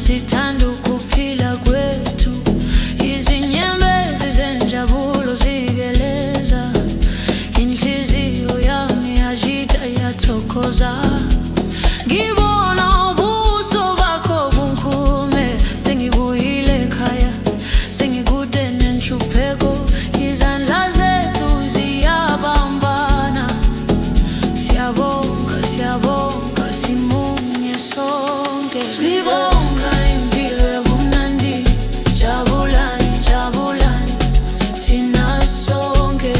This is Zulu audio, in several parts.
Sithanda ukuphila kwethu, izinyembezi zenjabulo zigeleza, inhliziyo yami yajita yathokoza. Ngibona ubuso bakho bunkume, sengibuyile ekhaya, sengikude nenhlupheko. Izandla zethu ziyabambana, siyabonga, siyabonga, simunye sonke. Sibonga impilo ebumnandi, jabulani, jabulani, thina sonke.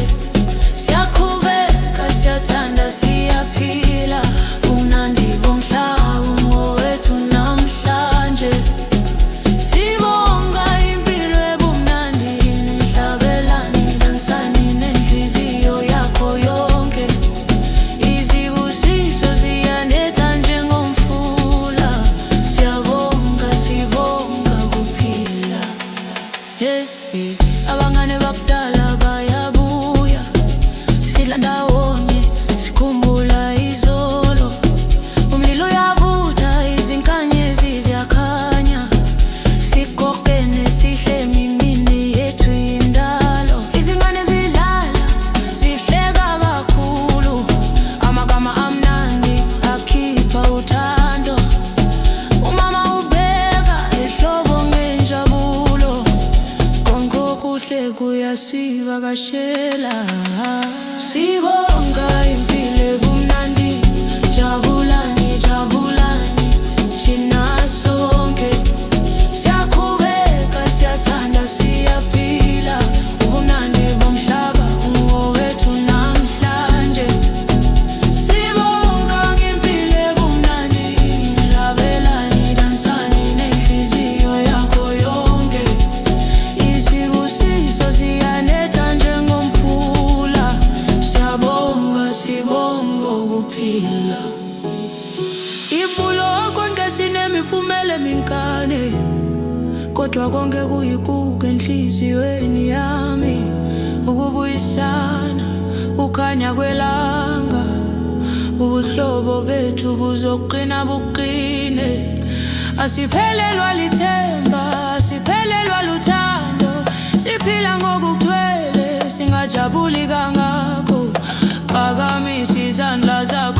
Siyaqhubeka, siyathanda, siyaphila, ubumnandi bomhlaba ungowethu namhlanje. Sibonga impilo ebumnandi, nihlabelani, dansani nenhliziyo yakho yonke. Izibusiso ziyanetha njengomfula, siyabonga, sibonga kuphila. Abangane bakudala bayabuya, sidla ndawonye, sikhumbula izolo. Umlilo uyavutha, izinkanyezi ziyakhanya, siqoqene sihle imini yethu indalo. Izingane zidlala, zihleka kakhulu, amagama amnandi akhipha uthando. Umama ubheka ehlobo ngenjabulo, konke okuhle kuyasivakashela. Sibonga impilo ebumnandi, jabulani, jabulani, thina sonke. Siyaqhubeka, siyathanda, siyaphila, ubumnandi bomhlaba ungowethu namhlanje. Sibonga impilo ebumnandi, labelani, dansani nenhliziyo yakho yonke. Izibusiso ziyanetha njengomfula, siyabonga, sibonga ukuphila. Ipulo konke sinemiphumela eminkane, kodwa konke kuyigugu enhliziyweni yami. Ukubuyisana, ukhanya kwelanga, ubuhlobo bethu buzoqina buqine. Asiphelelwa lithemba, asiphelelwa luthando, siphila ngokugcwele, singajabuli kangako. Phakamisa izandla zakho